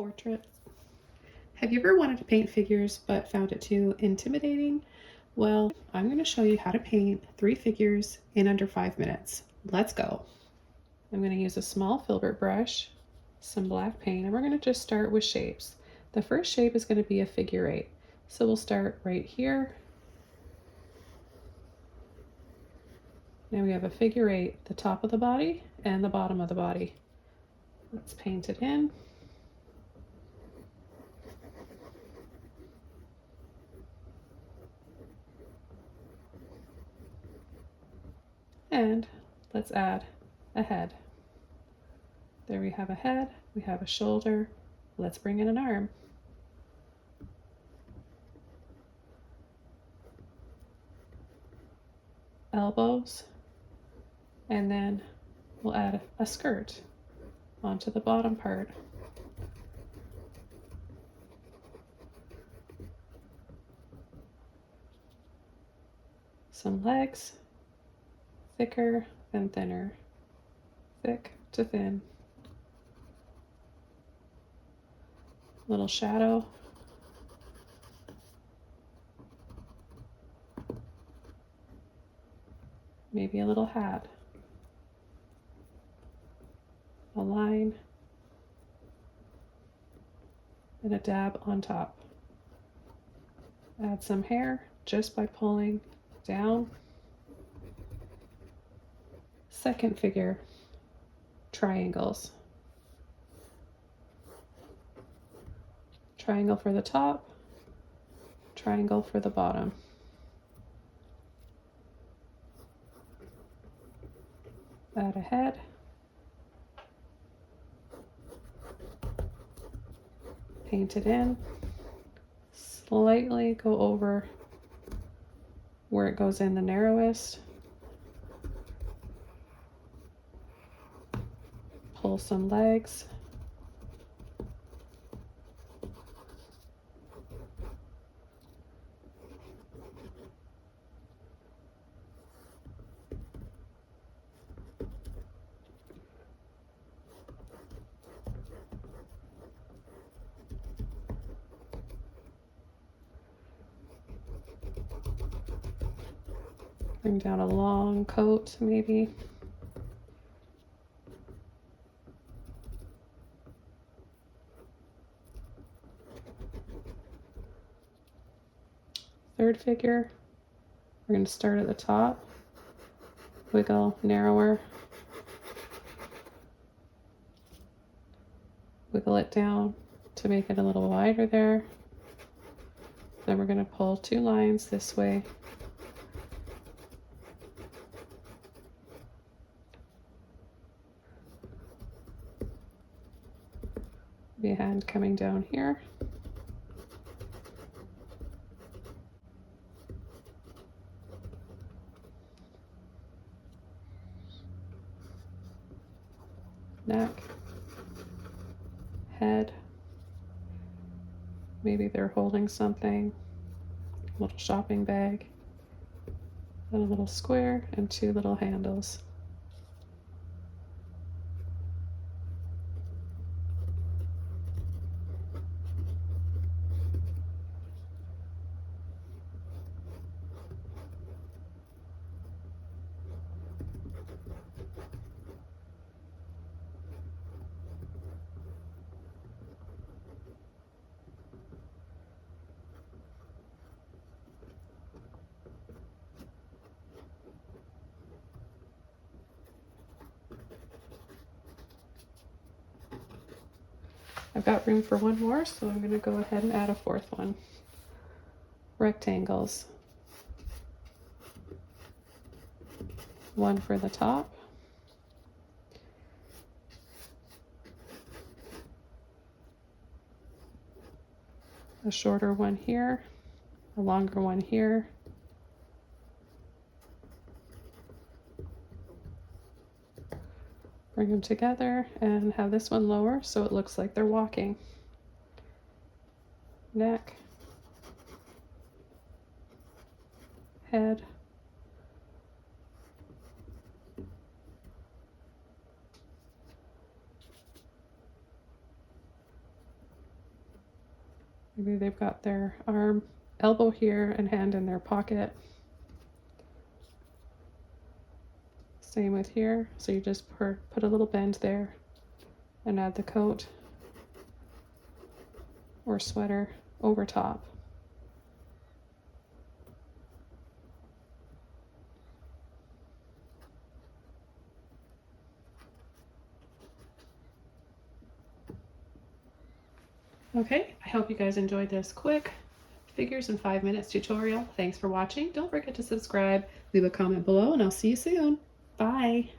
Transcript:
portrait. Have you ever wanted to paint figures but found it too intimidating? Well, I'm going to show you how to paint 3 figures in under 5 minutes. Let's go. I'm going to use a small filbert brush, some black paint, and we're going to just start with shapes. The first shape is going to be a figure 8. So we'll start right here. Now we have a figure 8, the top of the body and the bottom of the body. Let's paint it in. And let's add a head. There we have a head, we have a shoulder. Let's bring in an arm. Elbows. And then we'll add a skirt onto the bottom part. Some legs, thicker and thinner, thick to thin. Little shadow. Maybe a little hat. A line. And a dab on top. Add some hair just by pulling down. Second figure, triangles. Triangle for the top, triangle for the bottom. Add a head. Paint it in. Slightly go over where it goes in the narrowest. Pull some legs. Bring down a long coat, maybe. Third figure, we're going to start at the top, wiggle narrower, wiggle it down to make it a little wider there. Then we're going to pull 2 lines this way. Be a hand coming down here. Neck, head, maybe they're holding something, a little shopping bag, and a little square and 2 little handles. I've got room for 1 more, so I'm going to go ahead and add a 4th one. Rectangles. 1 for the top. A shorter one here, a longer one here. Bring them together and have this one lower so it looks like they're walking. Neck, head, Maybe they've got their arm, elbow here and hand in their pocket. Same with here. So you just put a little bend there and add the coat or sweater over top. Okay, I hope you guys enjoyed this quick figures in 5 minutes tutorial. Thanks for watching. Don't forget to subscribe, leave a comment below, and I'll see you soon. Bye.